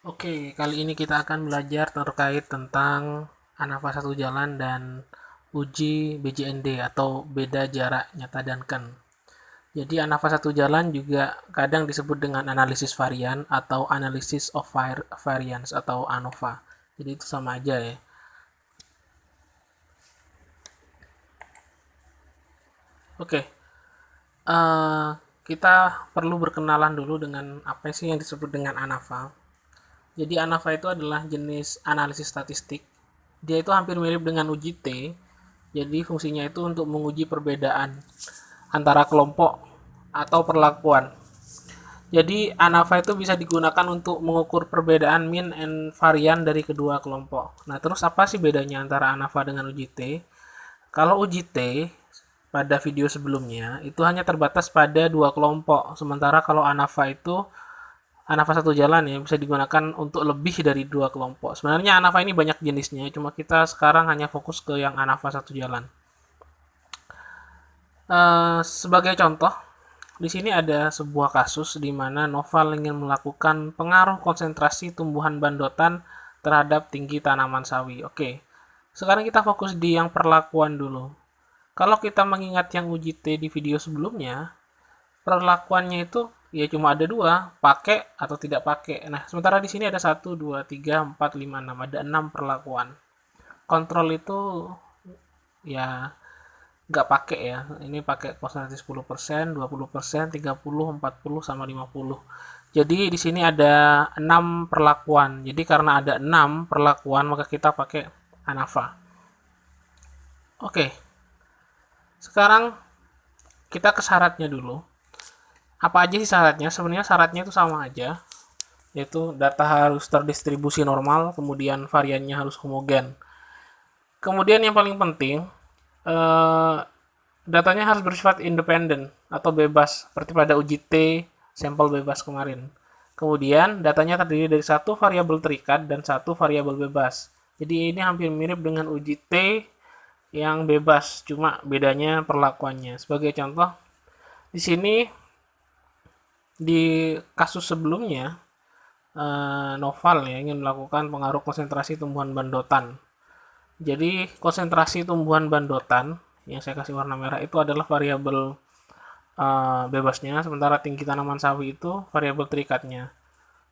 Oke, kali ini kita akan belajar terkait tentang ANAFA satu jalan dan uji BJND atau beda jarak nyata Duncan. Jadi ANAFA satu jalan juga kadang disebut dengan analisis varian atau analysis of variance atau ANOVA. Jadi itu sama aja ya. Oke, eh, kita perlu berkenalan dulu dengan apa sih yang disebut dengan ANAFA. Jadi ANAVA itu adalah jenis analisis statistik. Dia itu hampir mirip dengan uji T. Jadi fungsinya itu untuk menguji perbedaan antara kelompok atau perlakuan. Jadi ANAVA itu bisa digunakan untuk mengukur perbedaan mean and varian dari kedua kelompok. Nah, terus apa sih bedanya antara ANAVA dengan uji T? Kalau uji T pada video sebelumnya itu hanya terbatas pada dua kelompok, sementara kalau ANAVA itu ANAVA satu jalan ya bisa digunakan untuk lebih dari dua kelompok. Sebenarnya ANAVA ini banyak jenisnya, cuma kita sekarang hanya fokus ke yang ANAVA satu jalan. Sebagai contoh, di sini ada sebuah kasus di mana Noval ingin melakukan pengaruh konsentrasi tumbuhan bandotan terhadap tinggi tanaman sawi. Oke, sekarang kita fokus di yang perlakuan dulu. Kalau kita mengingat yang uji T di video sebelumnya, perlakuannya itu ya cuma ada dua, pakai atau tidak pakai. Nah, sementara di sini ada 1, 2, 3, 4, 5, 6, ada 6 perlakuan. Kontrol itu ya nggak pakai ya. Ini pakai konsentrasi 10%, 20%, 30, 40 sama 50. Jadi di sini ada 6 perlakuan. Jadi karena ada 6 perlakuan maka kita pakai ANAVA. Oke. Sekarang kita ke syaratnya dulu. Apa aja sih syaratnya? Sebenarnya syaratnya itu sama aja, yaitu data harus terdistribusi normal, kemudian variannya harus homogen. Kemudian yang paling penting, eh, datanya harus bersifat independen atau bebas, seperti pada uji T sampel bebas kemarin. Kemudian datanya terdiri dari satu variabel terikat dan satu variabel bebas. Jadi ini hampir mirip dengan uji T yang bebas, cuma bedanya perlakuannya. Sebagai contoh, di sini di kasus sebelumnya Noval ya ingin melakukan pengaruh konsentrasi tumbuhan bandotan. Jadi konsentrasi tumbuhan bandotan yang saya kasih warna merah itu adalah variabel bebasnya, sementara tinggi tanaman sawi itu variabel terikatnya.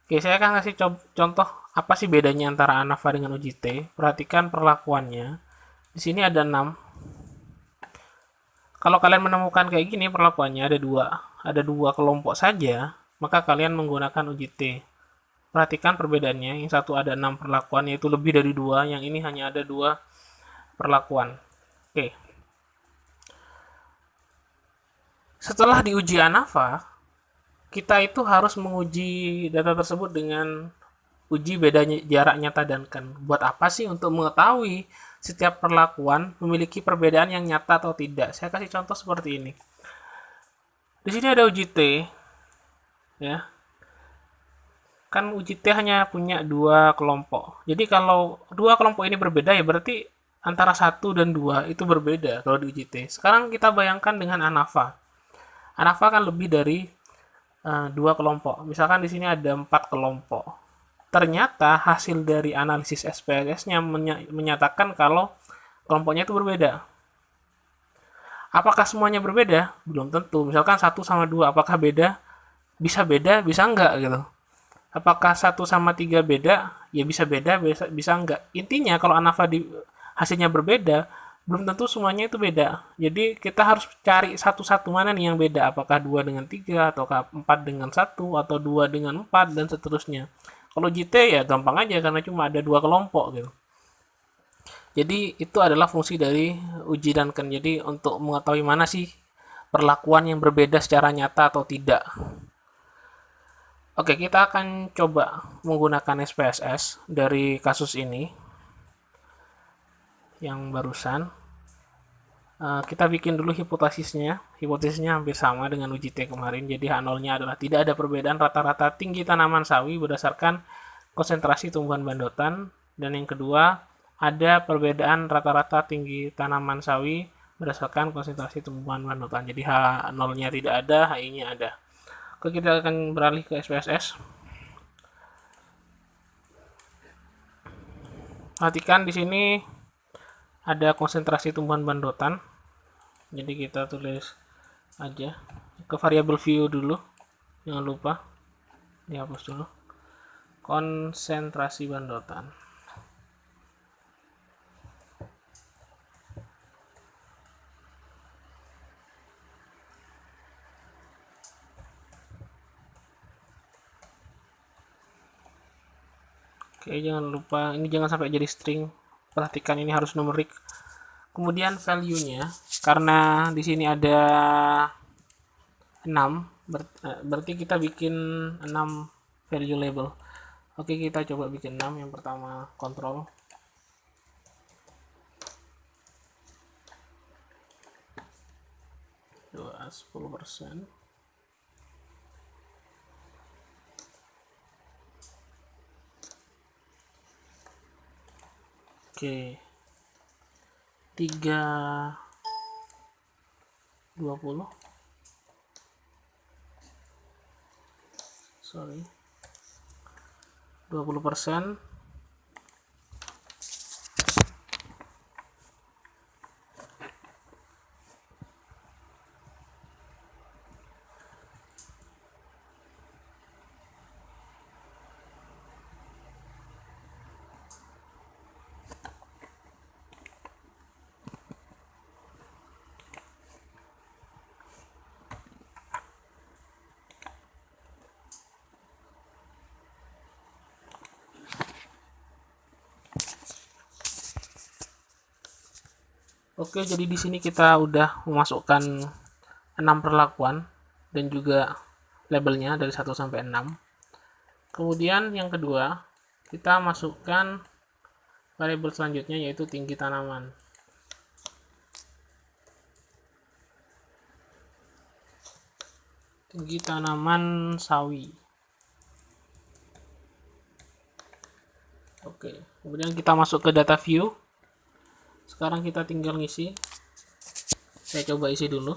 Oke, saya akan kasih contoh apa sih bedanya antara ANAVA dengan UJT. Perhatikan perlakuannya. Di sini ada 6. Kalau kalian menemukan kayak gini perlakuannya ada dua kelompok saja, maka kalian menggunakan UJT. Perhatikan perbedaannya, yang satu ada 6 perlakuan yaitu lebih dari dua, yang ini hanya ada 2 perlakuan. Oke. Setelah diuji ANAVA, kita itu harus menguji data tersebut dengan uji bedanya jarak nyata dan kan. Buat apa sih? Untuk mengetahui setiap perlakuan memiliki perbedaan yang nyata atau tidak. Saya kasih contoh seperti ini. Di sini ada uji T, ya. Kan uji T hanya punya dua kelompok. Jadi kalau dua kelompok ini berbeda ya berarti antara satu dan dua itu berbeda kalau di uji T. Sekarang kita bayangkan dengan ANAVA. ANAVA kan lebih dari dua kelompok. Misalkan di sini ada 4 kelompok. Ternyata hasil dari analisis SPSS-nya menyatakan kalau kelompoknya itu berbeda. Apakah semuanya berbeda? Belum tentu. Misalkan 1 sama 2, apakah beda, bisa enggak gitu. Apakah 1 sama 3 beda? Ya bisa beda, bisa enggak. Intinya kalau ANAVA hasilnya berbeda, belum tentu semuanya itu beda. Jadi kita harus cari satu-satu mana nih yang beda. Apakah 2 dengan 3, atau 4 dengan 1, atau 2 dengan 4, dan seterusnya. Kalau GT ya gampang aja karena cuma ada 2 kelompok gitu. Jadi itu adalah fungsi dari uji Duncan. Jadi untuk mengetahui mana sih perlakuan yang berbeda secara nyata atau tidak. Oke, kita akan coba menggunakan SPSS dari kasus ini yang barusan. Kita bikin dulu hipotesisnya. Hipotesisnya hampir sama dengan uji T kemarin. Jadi H0-nya adalah tidak ada perbedaan rata-rata tinggi tanaman sawi berdasarkan konsentrasi tumbuhan bandotan. Dan yang kedua, ada perbedaan rata-rata tinggi tanaman sawi berdasarkan konsentrasi tumbuhan bandotan. Jadi H0-nya tidak ada, Hi-nya ada. Oke, kita akan beralih ke SPSS. Perhatikan di sini ada konsentrasi tumbuhan bandotan. Jadi kita tulis aja ke variabel view dulu, jangan lupa dihapus dulu. Konsentrasi bandotan. Oke, jangan lupa ini jangan sampai jadi string. Perhatikan ini harus numerik. Kemudian value-nya, karena di sini ada 6, berarti kita bikin 6 value label. Oke, kita coba bikin 6. Yang pertama kontrol. Dua 10%. Oke. 3 20. Sorry. 20%. Oke, jadi di sini kita udah memasukkan 6 perlakuan dan juga labelnya dari 1 sampai 6. Kemudian yang kedua, kita masukkan variabel selanjutnya yaitu tinggi tanaman. Tinggi tanaman sawi. Oke, kemudian kita masuk ke data view. Sekarang kita tinggal ngisi. Saya coba isi dulu.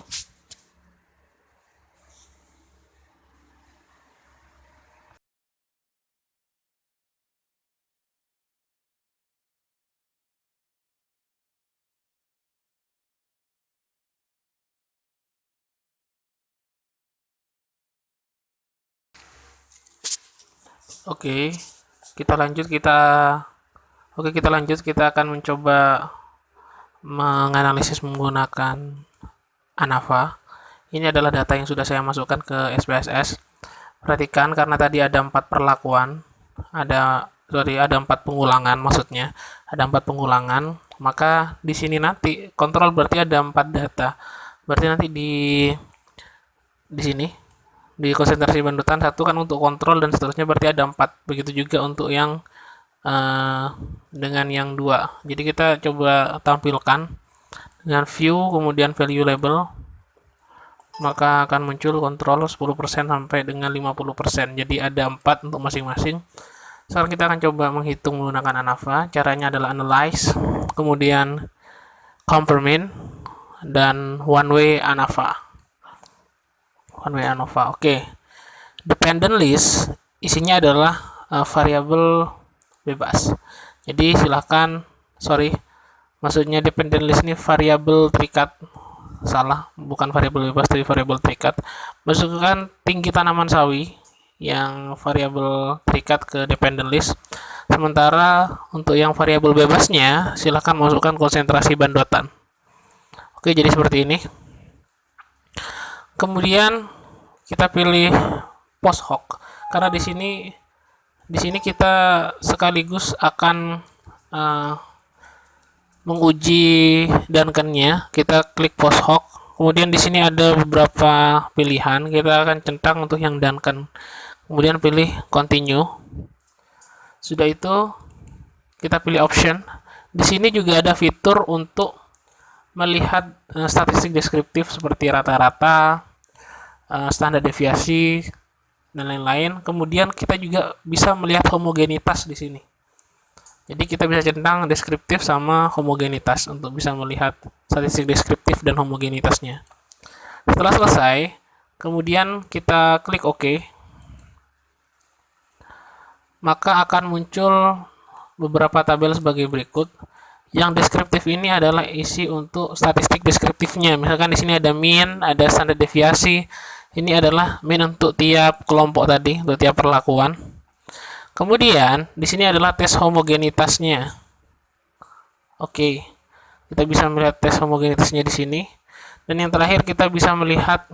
Oke, kita lanjut. Kita akan mencoba menganalisis menggunakan ANAVA. Ini adalah data yang sudah saya masukkan ke SPSS. Perhatikan karena tadi ada 4 perlakuan, ada 4 pengulangan maksudnya, ada 4 pengulangan, maka di sini nanti kontrol berarti ada 4 data. Berarti nanti di sini di konsentrasi bandotan 1 kan untuk kontrol dan seterusnya, berarti ada 4. Begitu juga untuk yang dengan yang 2. Jadi kita coba tampilkan dengan view kemudian value label, maka akan muncul kontrol 10% sampai dengan 50%. Jadi ada 4 untuk masing-masing. Sekarang kita akan coba menghitung menggunakan ANAVA. Caranya adalah analyze, kemudian compare mean, dan one way ANAVA. Oke. Dependent list isinya adalah variabel bebas. Jadi maksudnya dependent list ini variabel terikat. Salah, bukan variabel bebas tapi variabel terikat. Masukkan tinggi tanaman sawi yang variabel terikat ke dependent list. Sementara untuk yang variabel bebasnya silahkan masukkan konsentrasi bandotan. Oke, jadi seperti ini. Kemudian kita pilih post hoc karena di sini kita sekaligus akan menguji Duncan-nya. Kita klik post hoc. Kemudian di sini ada beberapa pilihan. Kita akan centang untuk yang Duncan. Kemudian pilih continue. Sudah itu kita pilih option. Di sini juga ada fitur untuk melihat statistik deskriptif seperti rata-rata, standar deviasi, dan lain-lain. Kemudian kita juga bisa melihat homogenitas di sini. Jadi kita bisa centang deskriptif sama homogenitas untuk bisa melihat statistik deskriptif dan homogenitasnya. Setelah selesai, kemudian kita klik OK. Maka akan muncul beberapa tabel sebagai berikut. Yang deskriptif ini adalah isi untuk statistik deskriptifnya. Misalkan di sini ada mean, ada standar deviasi. Ini adalah mean untuk tiap kelompok tadi, untuk tiap perlakuan. Kemudian di sini adalah tes homogenitasnya. Oke, kita bisa melihat tes homogenitasnya di sini. Dan yang terakhir kita bisa melihat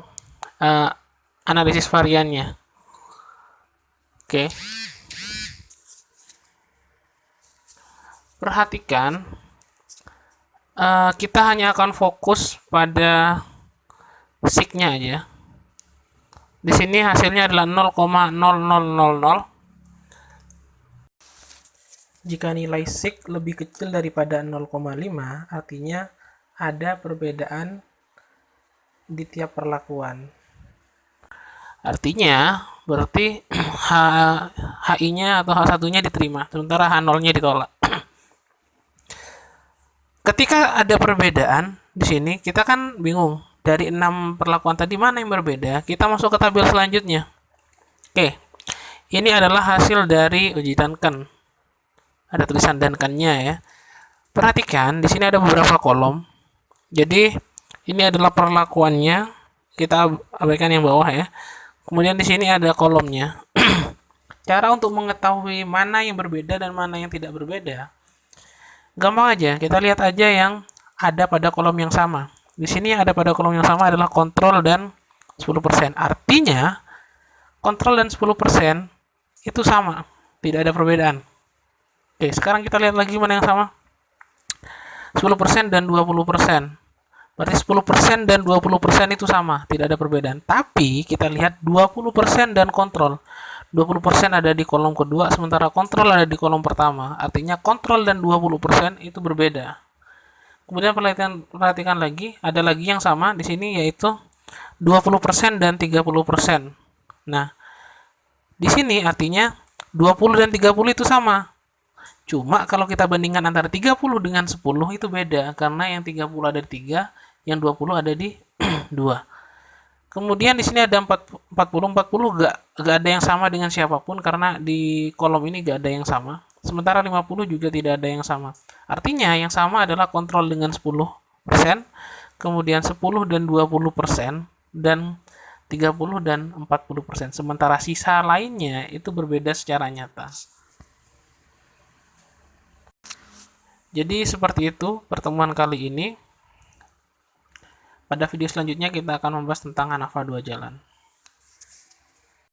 analisis variannya. Oke. Perhatikan, kita hanya akan fokus pada sig-nya aja. Di sini hasilnya adalah 0,0000. Jika nilai sig lebih kecil daripada 0,5, artinya ada perbedaan di tiap perlakuan. Artinya, berarti HI-nya atau H1-nya diterima, sementara H0-nya ditolak. Ketika ada perbedaan di sini, kita kan bingung. Dari 6 perlakuan tadi mana yang berbeda? Kita masuk ke tabel selanjutnya. Oke. Ini adalah hasil dari uji Duncan. Ada tulisan Duncan-nya ya. Perhatikan, di sini ada beberapa kolom. Jadi, ini adalah perlakuannya. Kita abaikan yang bawah ya. Kemudian di sini ada kolomnya. Cara untuk mengetahui mana yang berbeda dan mana yang tidak berbeda, gampang aja, kita lihat aja yang ada pada kolom yang sama. Di sini yang ada pada kolom yang sama adalah kontrol dan 10%. Artinya, kontrol dan 10% itu sama, tidak ada perbedaan. Oke, sekarang kita lihat lagi mana yang sama. 10% dan 20%. Berarti 10% dan 20% itu sama, tidak ada perbedaan. Tapi kita lihat 20% dan kontrol. 20% ada di kolom kedua, sementara kontrol ada di kolom pertama. Artinya kontrol dan 20% itu berbeda. Kemudian perhatikan lagi, ada lagi yang sama di sini yaitu 20% dan 30%. Nah, di sini artinya 20 dan 30 itu sama. Cuma kalau kita bandingkan antara 30 dengan 10 itu beda, karena yang 30 ada di 3, yang 20 ada di 2. Kemudian di sini ada 40 gak ada yang sama dengan siapapun karena di kolom ini gak ada yang sama. Sementara 50 juga tidak ada yang sama. Artinya yang sama adalah kontrol dengan 10%, kemudian 10 dan 20%, dan 30 dan 40%. Sementara sisa lainnya itu berbeda secara nyata. Jadi seperti itu pertemuan kali ini. Pada video selanjutnya kita akan membahas tentang ANAVA 2 jalan.